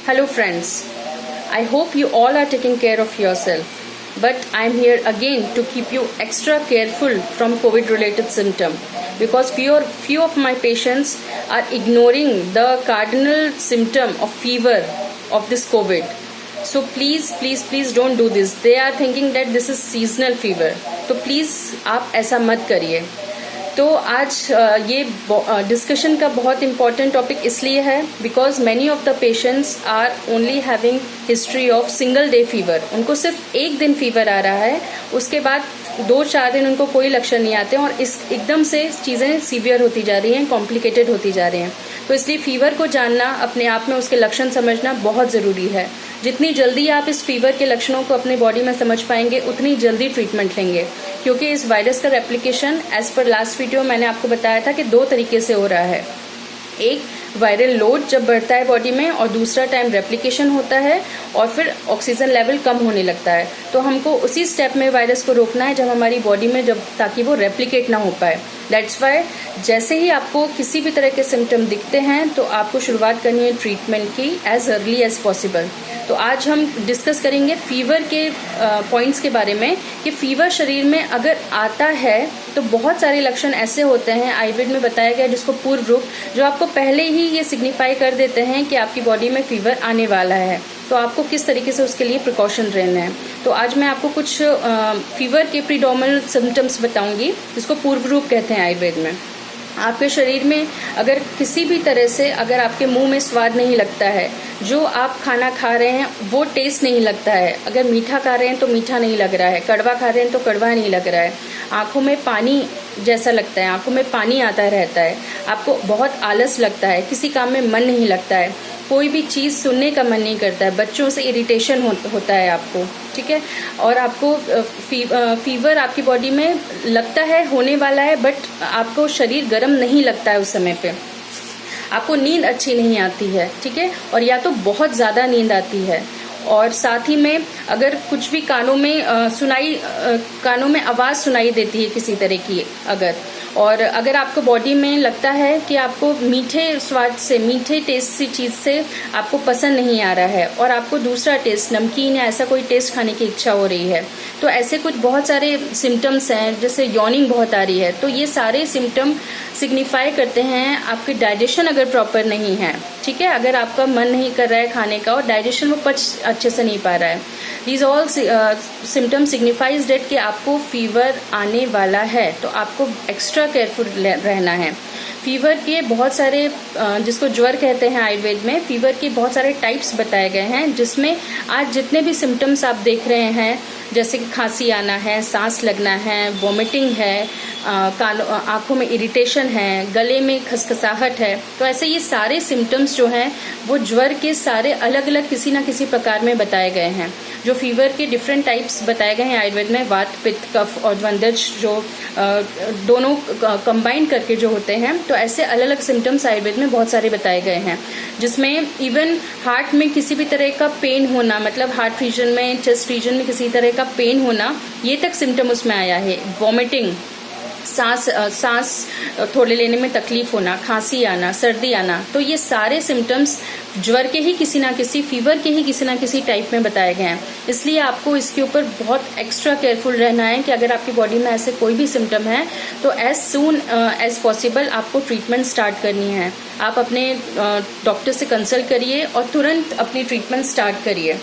Hello friends, I hope you all are taking care of yourself. But I am here again to keep you extra careful from COVID related symptom because few of my patients are ignoring the cardinal symptom of fever of this COVID. So please don't do this. They are thinking that this is seasonal fever. तो please आप ऐसा मत करिए. तो आज ये discussion का बहुत इम्पॉर्टेंट टॉपिक इसलिए है because many of the patients are only having history of single day fever. उनको सिर्फ एक दिन फीवर आ रहा है, उसके बाद 2-4 दिन उनको कोई लक्षण नहीं आते और इस एकदम से चीज़ें सीवियर होती जा रही हैं, कॉम्प्लिकेटेड होती जा रही हैं. तो इसलिए फीवर को जानना, अपने आप में उसके लक्षण समझना बहुत ज़रूरी है. जितनी जल्दी आप इस फीवर के लक्षणों को अपने बॉडी में समझ पाएंगे उतनी जल्दी ट्रीटमेंट लेंगे, क्योंकि इस वायरस का replication as per last video मैंने आपको बताया था कि 2 तरीके से हो रहा है. एक वायरल लोड जब बढ़ता है बॉडी में और दूसरा टाइम रेप्लिकेशन होता है और फिर ऑक्सीजन लेवल कम होने लगता है. तो हमको उसी स्टेप में वायरस को रोकना है जब हमारी बॉडी में ताकि वो रेप्लिकेट ना हो पाए. दैट्स वाई जैसे ही आपको किसी भी तरह के सिम्टम दिखते हैं तो आपको शुरुआत करनी है ट्रीटमेंट की एज अर्ली एज पॉसिबल. तो आज हम डिस्कस करेंगे फीवर के पॉइंट्स के बारे में कि फीवर शरीर में अगर आता है तो बहुत सारे लक्षण ऐसे होते हैं, आयुर्वेद में बताया गया, जिसको पूर्व रूप, जो आपको पहले ही ये सिग्निफाई कर देते हैं कि आपकी बॉडी में फीवर आने वाला है. तो आपको किस तरीके से उसके लिए प्रिकॉशन रहना है. तो आज मैं आपको कुछ फीवर के प्रीडोमिनेंट सिम्टम्स बताऊंगी, जिसको पूर्व रूप कहते हैं आयुर्वेद में. आपके शरीर में अगर किसी भी तरह से अगर आपके मुंह में स्वाद नहीं लगता है, जो आप खाना खा रहे हैं वो टेस्ट नहीं लगता है, अगर मीठा खा रहे हैं तो मीठा नहीं लग रहा है, कड़वा खा रहे हैं तो कड़वा नहीं लग रहा है, आंखों में पानी जैसा लगता है, आंखों में पानी आता रहता है, आपको बहुत आलस लगता है, किसी काम में मन नहीं लगता है, कोई भी चीज़ सुनने का मन नहीं करता है, बच्चों से इरिटेशन होता है आपको, ठीक है, और आपको फीवर आपकी बॉडी में लगता है होने वाला है, बट आपको शरीर गर्म नहीं लगता है उस समय पे, आपको नींद अच्छी नहीं आती है, ठीक है, और या तो बहुत ज़्यादा नींद आती है. और साथ ही में अगर कुछ भी कानों में आवाज़ सुनाई देती है किसी तरह की, अगर आपको बॉडी में लगता है कि आपको मीठे स्वाद से, मीठे टेस्ट से चीज़ से आपको पसंद नहीं आ रहा है और आपको दूसरा टेस्ट, नमकीन या ऐसा कोई टेस्ट खाने की इच्छा हो रही है, तो ऐसे कुछ बहुत सारे सिम्टम्स हैं. जैसे यॉर्निंग बहुत आ रही है, तो ये सारे सिम्टम सिग्निफाई करते हैं आपकी डाइजेशन अगर प्रॉपर नहीं है, ठीक है, अगर आपका मन नहीं कर रहा है खाने का और डाइजेशन वो पच अच्छे से नहीं पा रहा है. These all symptom signifies that कि आपको फीवर आने वाला है, तो आपको एक्स्ट्रा केयरफुल रहना है. फीवर के बहुत सारे, जिसको ज्वर कहते हैं आयुर्वेद में, फीवर के बहुत सारे टाइप्स बताए गए हैं, जिसमें आज जितने भी सिम्टम्स आप देख रहे हैं, जैसे कि खांसी आना है, सांस लगना है, वॉमिटिंग है, आंखों में इरिटेशन है, गले में खसखसाहट है, तो ऐसे ये सारे सिम्टम्स जो हैं वो ज्वर के सारे अलग अलग किसी ना किसी प्रकार में बताए गए हैं. जो फीवर के डिफरेंट टाइप्स बताए गए हैं आयुर्वेद में, वात, पित्त, कफ और द्वंद्वज, जो दोनों कंबाइन करके जो होते हैं, तो ऐसे अलग अलग सिम्टम्स आयुर्वेद में बहुत सारे बताए गए हैं, जिसमें इवन हार्ट में किसी भी तरह का पेन होना, मतलब हार्ट रीजन में, चेस्ट रीजन में किसी तरह का पेन होना, ये तक सिम्टम उसमें आया है. वॉमिटिंग, सांस थोड़े लेने में तकलीफ होना, खांसी आना, सर्दी आना, तो ये सारे सिम्टम्स ज्वर के ही किसी ना किसी, फीवर के ही किसी ना किसी टाइप में बताए गए हैं. इसलिए आपको इसके ऊपर बहुत एक्स्ट्रा केयरफुल रहना है कि अगर आपकी बॉडी में ऐसे कोई भी सिम्टम है तो एज सून एज पॉसिबल आपको ट्रीटमेंट स्टार्ट करनी है. आप अपने डॉक्टर से कंसल्ट करिए और तुरंत अपनी ट्रीटमेंट स्टार्ट करिए.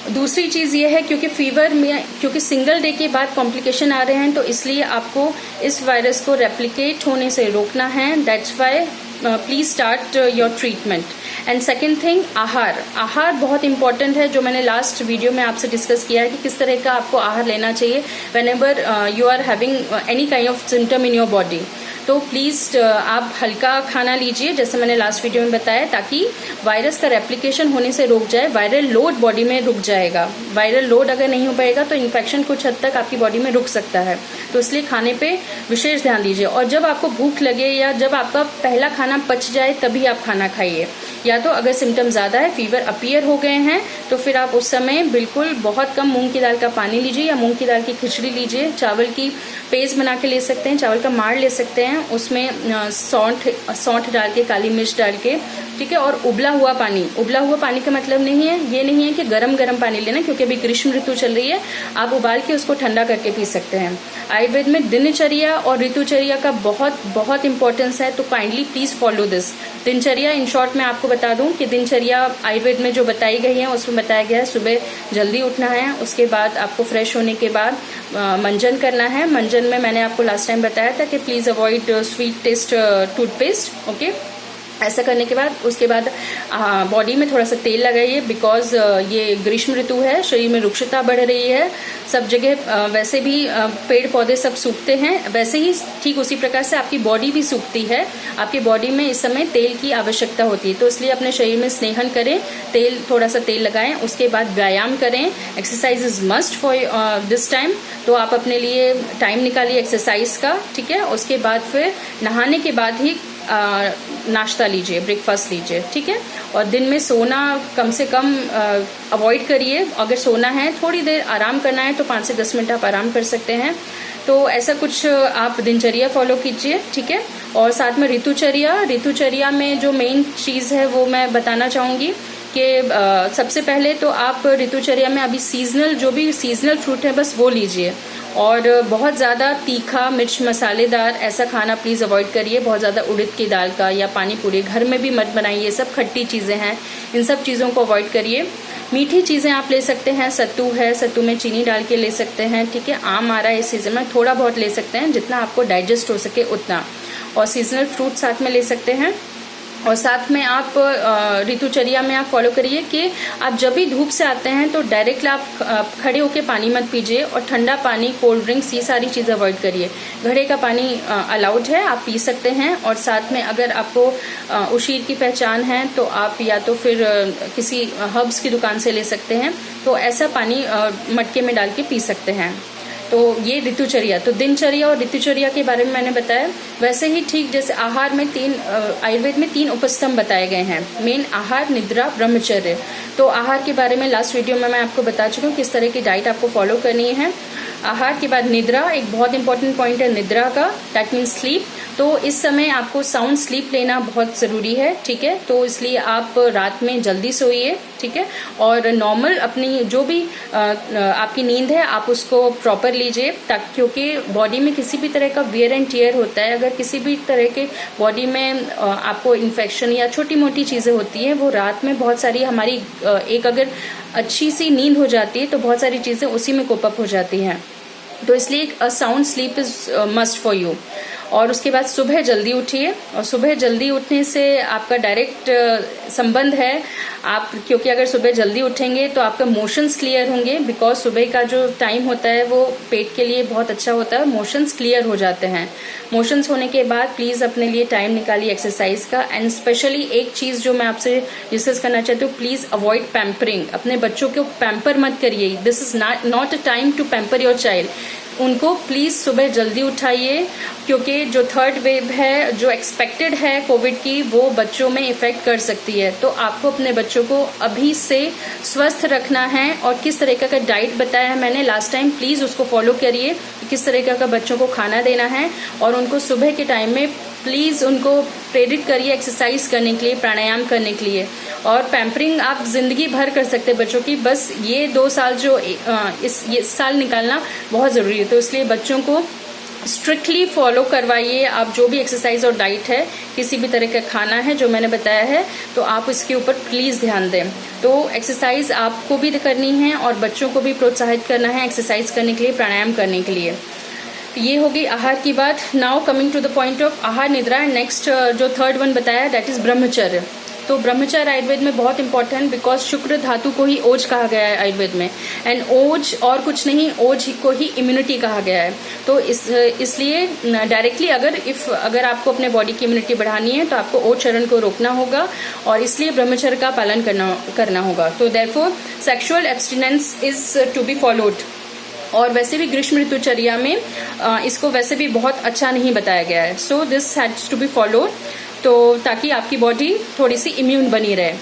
दूसरी चीज़ ये है, क्योंकि फीवर में, क्योंकि सिंगल डे के बाद कॉम्प्लिकेशन आ रहे हैं, तो इसलिए आपको इस वायरस को रेप्लिकेट होने से रोकना है. That's why please start your treatment. And second thing, आहार बहुत इंपॉर्टेंट है, जो मैंने लास्ट वीडियो में आपसे डिस्कस किया है कि किस तरह का आपको आहार लेना चाहिए whenever you are having any kind of symptom in your body. तो प्लीज़ आप हल्का खाना लीजिए, जैसे मैंने लास्ट वीडियो में बताया, ताकि वायरस का रेप्लिकेशन होने से रुक जाए, वायरल लोड बॉडी में रुक जाएगा. वायरल लोड अगर नहीं हो पाएगा तो इन्फेक्शन कुछ हद तक आपकी बॉडी में रुक सकता है. तो इसलिए खाने पे विशेष ध्यान दीजिए, और जब आपको भूख लगे या जब आपका पहला खाना पच जाए तभी आप खाना खाइए. या तो अगर सिम्टम ज़्यादा है, फीवर अपीयर हो गए हैं, तो फिर आप उस समय बिल्कुल बहुत कम मूंग की दाल का पानी लीजिए या मूंग की दाल की खिचड़ी लीजिए. चावल की पेस्ट बना के ले सकते हैं, चावल का माड़ ले सकते हैं, उसमें सौंठ डाल के, काली मिर्च डाल के ठीक है। और उबला हुआ पानी का मतलब ये नहीं है कि गरम पानी लेना, क्योंकि अभी ग्रीष्म ऋतु चल रही है, आप उबाल के उसको ठंडा करके पी सकते हैं। आयुर्वेद में दिनचर्या और ऋतुचर्या का बहुत बहुत इंपॉर्टेंस है, तो काइंडली प्लीज फॉलो दिस। दिनचर्या इन शॉर्ट मैं आपको बता दूं कि दिनचर्या आयुर्वेद में जो बताई गई है उसमें बताया गया है सुबह जल्दी उठना है, उसके बाद आपको फ्रेश होने के बाद मंजन करना है। मंजन में मैंने आपको लास्ट टाइम बताया था कि please avoid sweet taste toothpaste, okay. ऐसा करने के बाद उसके बाद बॉडी में थोड़ा सा तेल लगाइए, बिकॉज ये ग्रीष्म ऋतु है, शरीर में रुक्षता बढ़ रही है, सब जगह वैसे भी पेड़ पौधे सब सूखते हैं, वैसे ही ठीक उसी प्रकार से आपकी बॉडी भी सूखती है। आपकी बॉडी में इस समय तेल की आवश्यकता होती है, तो इसलिए अपने शरीर में स्नेहन करें, थोड़ा सा तेल लगाएं। उसके बाद व्यायाम करें, exercise is must for this time, तो आप अपने लिए टाइम निकालिए एक्सरसाइज का, ठीक है। उसके बाद फिर नहाने के बाद ही नाश्ता लीजिए, ब्रेकफास्ट लीजिए, ठीक है। और दिन में सोना कम से कम अवॉइड करिए। अगर सोना है, थोड़ी देर आराम करना है तो 5 से 10 मिनट आप आराम कर सकते हैं। तो ऐसा कुछ आप दिनचर्या फॉलो कीजिए, ठीक है। और साथ में ऋतुचर्या में जो मेन चीज़ है वो मैं बताना चाहूँगी कि सबसे पहले तो आप ऋतुचर्या में अभी जो भी सीजनल फ्रूट है बस वो लीजिए, और बहुत ज़्यादा तीखा, मिर्च मसालेदार ऐसा खाना प्लीज़ अवॉइड करिए। बहुत ज़्यादा उड़द की दाल का या पानी पूरी घर में भी मत बनाइए, सब खट्टी चीज़ें हैं, इन सब चीज़ों को अवॉइड करिए। मीठी चीज़ें आप ले सकते हैं, सत्तू है, सत्तू में चीनी डाल के ले सकते हैं, ठीक है। आम आ रहा है इस सीज़न में, थोड़ा बहुत ले सकते हैं, जितना आपको डाइजेस्ट हो सके उतना। और सीजनल फ्रूट साथ में ले सकते हैं। और साथ में आप ऋतुचर्या में आप फॉलो करिए कि आप जब भी धूप से आते हैं तो डायरेक्टली आप खड़े होकर पानी मत पीजिए, और ठंडा पानी, कोल्ड ड्रिंक्स, ये सारी चीज़ें अवॉइड करिए। घड़े का पानी अलाउड है, आप पी सकते हैं। और साथ में अगर आपको उशीर की पहचान है तो आप या तो फिर किसी हर्ब्स की दुकान से ले सकते हैं, तो ऐसा पानी मटके में डाल के पी सकते हैं। तो ये ऋतुचर्या, तो दिनचर्या और ऋतुचर्या के बारे में मैंने बताया। वैसे ही ठीक जैसे आहार में आयुर्वेद में 3 उपस्तंभ बताए गए हैं, मेन आहार, निद्रा, ब्रह्मचर्य। तो आहार के बारे में लास्ट वीडियो में मैं आपको बता चुकी हूँ किस तरह की डाइट आपको फॉलो करनी है। आहार के बाद निद्रा, एक बहुत इंपॉर्टेंट पॉइंट है निद्रा का, दैट मीन्स स्लीप। तो इस समय आपको साउंड स्लीप लेना बहुत ज़रूरी है, ठीक है। तो इसलिए आप रात में जल्दी सोइए, ठीक है। और नॉर्मल अपनी जो भी आपकी नींद है आप उसको प्रॉपर लीजिए, ताकि क्योंकि बॉडी में किसी भी तरह का वियर एंड टियर होता है, अगर किसी भी तरह के बॉडी में आपको इन्फेक्शन या छोटी मोटी चीज़ें होती हैं, वो रात में बहुत सारी हमारी एक अगर अच्छी सी नींद हो जाती है तो बहुत सारी चीज़ें उसी में कोप अप हो जाती हैं। तो इसलिए a sound sleep is must for you. और उसके बाद सुबह जल्दी उठिए, और सुबह जल्दी उठने से आपका डायरेक्ट संबंध है आप, क्योंकि अगर सुबह जल्दी उठेंगे तो आपका मोशंस क्लियर होंगे, बिकॉज सुबह का जो टाइम होता है वो पेट के लिए बहुत अच्छा होता है, मोशंस क्लियर हो जाते हैं। मोशंस होने के बाद प्लीज़ अपने लिए टाइम निकालिए एक्सरसाइज का। एंड स्पेशली एक चीज़ जो मैं आपसे डिस्कस करना चाहती हूँ, प्लीज़ अवॉइड पैम्परिंग। अपने बच्चों को पैम्पर मत करिए, this is not a time to pamper your child. उनको प्लीज़ सुबह जल्दी उठाइए, क्योंकि जो 3rd वेव है जो एक्सपेक्टेड है कोविड की, वो बच्चों में इफेक्ट कर सकती है। तो आपको अपने बच्चों को अभी से स्वस्थ रखना है, और किस तरीके का डाइट बताया है मैंने लास्ट टाइम, प्लीज़ उसको फॉलो करिए, किस तरीके का बच्चों को खाना देना है। और उनको सुबह के टाइम में प्लीज़ उनको प्रेरित करिए एक्सरसाइज करने के लिए, प्राणायाम करने के लिए। और पैम्परिंग आप जिंदगी भर कर सकते हैं बच्चों की, बस ये 2 साल जो ये साल निकालना बहुत ज़रूरी है। तो इसलिए बच्चों को स्ट्रिक्टली फॉलो करवाइए आप, जो भी एक्सरसाइज और डाइट है, किसी भी तरह का खाना है जो मैंने बताया है, तो आप इसके ऊपर प्लीज़ ध्यान दें। तो एक्सरसाइज आपको भी करनी है और बच्चों को भी प्रोत्साहित करना है एक्सरसाइज करने के लिए, प्राणायाम करने के लिए। ये होगी आहार की बात। Now coming to the point of आहार, निद्रा। नेक्स्ट जो 3rd वन बताया दैट इज ब्रह्मचर्य। तो ब्रह्मचर्य आयुर्वेद में बहुत इंपॉर्टेंट, बिकॉज शुक्र धातु को ही ओज कहा गया है आयुर्वेद में, एंड ओज और कुछ नहीं, ओज को ही इम्यूनिटी कहा गया है। तो इसलिए डायरेक्टली अगर आपको अपने बॉडी की इम्यूनिटी बढ़ानी है तो आपको ओज चरण को रोकना होगा, और इसलिए ब्रह्मचर्य का पालन करना होगा। तो therefore sexual abstinence is to be followed. और वैसे भी ग्रीष्म ऋतुचर्या में इसको वैसे भी बहुत अच्छा नहीं बताया गया है, so this has to be followed, तो ताकि आपकी बॉडी थोड़ी सी इम्यून बनी रहे।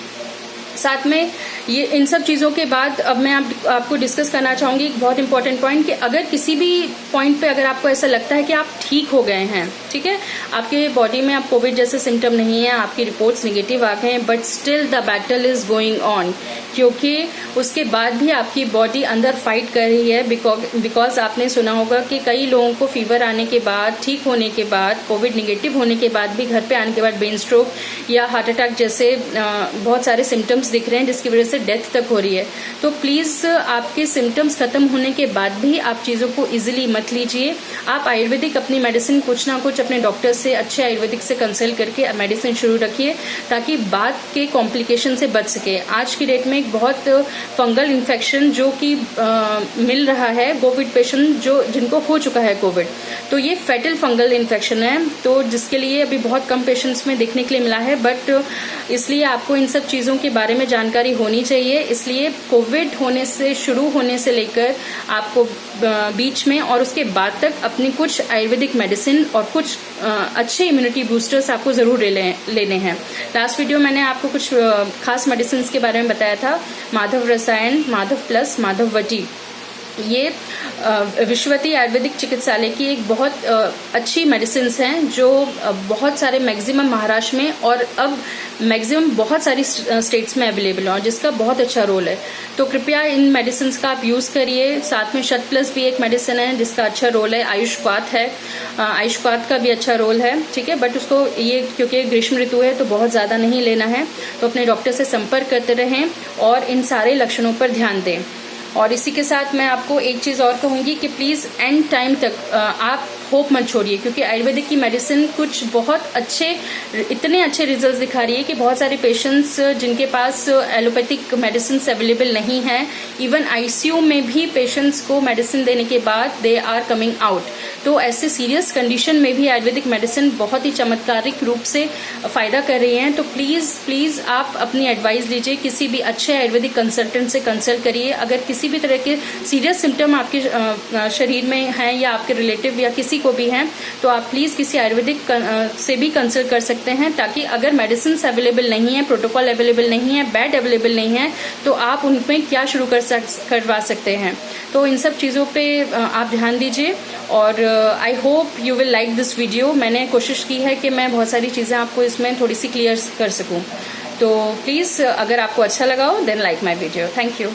साथ में ये इन सब चीज़ों के बाद अब मैं आपको डिस्कस करना चाहूँगी एक बहुत इंपॉर्टेंट पॉइंट कि अगर किसी भी पॉइंट पे अगर आपको ऐसा लगता है कि आप ठीक हो गए हैं, ठीक है, आपके बॉडी में अब कोविड जैसे सिम्टम नहीं है, आपकी रिपोर्ट्स निगेटिव आ गए हैं, but still the battle is going on, क्योंकि उसके बाद भी आपकी बॉडी अंदर फाइट कर रही है। बिकॉज आपने सुना होगा कि कई लोगों को फीवर आने के बाद, ठीक होने के बाद, कोविड निगेटिव होने के बाद भी घर पे आने के बाद ब्रेन स्ट्रोक या हार्ट अटैक जैसे बहुत सारे सिम्टम्स दिख रहे हैं, जिसकी वजह से डेथ तक हो रही है। तो प्लीज आपके सिम्टम्स खत्म होने के बाद भी आप चीजों को इजिली मत लीजिए। आप आयुर्वेदिक अपनी मेडिसिन कुछ ना कुछ अपने डॉक्टर से, अच्छे आयुर्वेदिक से कंसल्ट करके मेडिसिन शुरू रखिए, ताकि बाद के कॉम्प्लिकेशन से बच सके। आज की डेट में एक बहुत फंगल इन्फेक्शन जो कि मिल रहा है कोविड पेशेंट जिनको हो चुका है कोविड, तो ये फेटल फंगल इन्फेक्शन है, तो जिसके लिए अभी बहुत कम पेशेंट्स में देखने के लिए मिला है। बट इसलिए आपको इन सब चीज़ों के बारे में जानकारी होनी चाहिए। इसलिए कोविड शुरू होने से लेकर आपको बीच में और उसके बाद तक अपनी कुछ आयुर्वेदिक मेडिसिन और कुछ अच्छे इम्यूनिटी बूस्टर्स आपको जरूर लेने हैं। लास्ट वीडियो मैंने आपको कुछ खास मेडिसिन के बारे में बताया था, माधव रसायन, माधव प्लस, माधव वटी। ये विश्ववती आयुर्वेदिक चिकित्सालय की एक बहुत अच्छी मेडिसिन हैं, जो बहुत सारे मैक्सिमम महाराष्ट्र में और अब मैक्सिमम बहुत सारी स्टेट्स में अवेलेबल है, और जिसका बहुत अच्छा रोल है। तो कृपया इन मेडिसिन का आप यूज करिए। साथ में शत प्लस भी एक मेडिसिन है जिसका अच्छा रोल है, आयुष्पात है, आयुष्पात का भी अच्छा रोल है, ठीक है। बट उसको ये क्योंकि ग्रीष्म ऋतु है तो बहुत ज्यादा नहीं लेना है, तो अपने डॉक्टर से संपर्क करते रहें और इन सारे लक्षणों पर ध्यान दें। और इसी के साथ मैं आपको एक चीज और कहूंगी कि प्लीज एंड टाइम तक आप होप मत छोड़िए, क्योंकि आयुर्वेदिक की मेडिसिन कुछ बहुत इतने अच्छे रिजल्ट्स दिखा रही है कि बहुत सारे पेशेंट्स जिनके पास एलोपैथिक मेडिसिन अवेलेबल नहीं है, इवन आईसीयू में भी पेशेंट्स को मेडिसिन देने के बाद दे आर कमिंग आउट। तो ऐसे सीरियस कंडीशन में भी आयुर्वेदिक मेडिसिन बहुत ही चमत्कारिक रूप से फायदा कर रही है। तो प्लीज आप अपनी एडवाइस लीजिए, किसी भी अच्छे आयुर्वेदिक कंसल्टेंट से कंसल्ट करिए। अगर किसी भी तरह के सीरियस सिम्टम आपके शरीर में हैं या आपके रिलेटिव या किसी को भी हैं, तो आप प्लीज किसी आयुर्वेदिक से भी कंसल्ट कर सकते हैं, ताकि अगर मेडिसिन अवेलेबल नहीं है, प्रोटोकॉल अवेलेबल नहीं है, बेड अवेलेबल नहीं है, तो आप उनमें क्या शुरू करवा सकते हैं। तो इन सब चीज़ों पे आप ध्यान दीजिए। और I hope you will like this video. मैंने कोशिश की है कि मैं बहुत सारी चीज़ें आपको इसमें थोड़ी सी क्लियर कर सकूं। तो प्लीज़ अगर आपको अच्छा लगा हो then like my video. Thank you.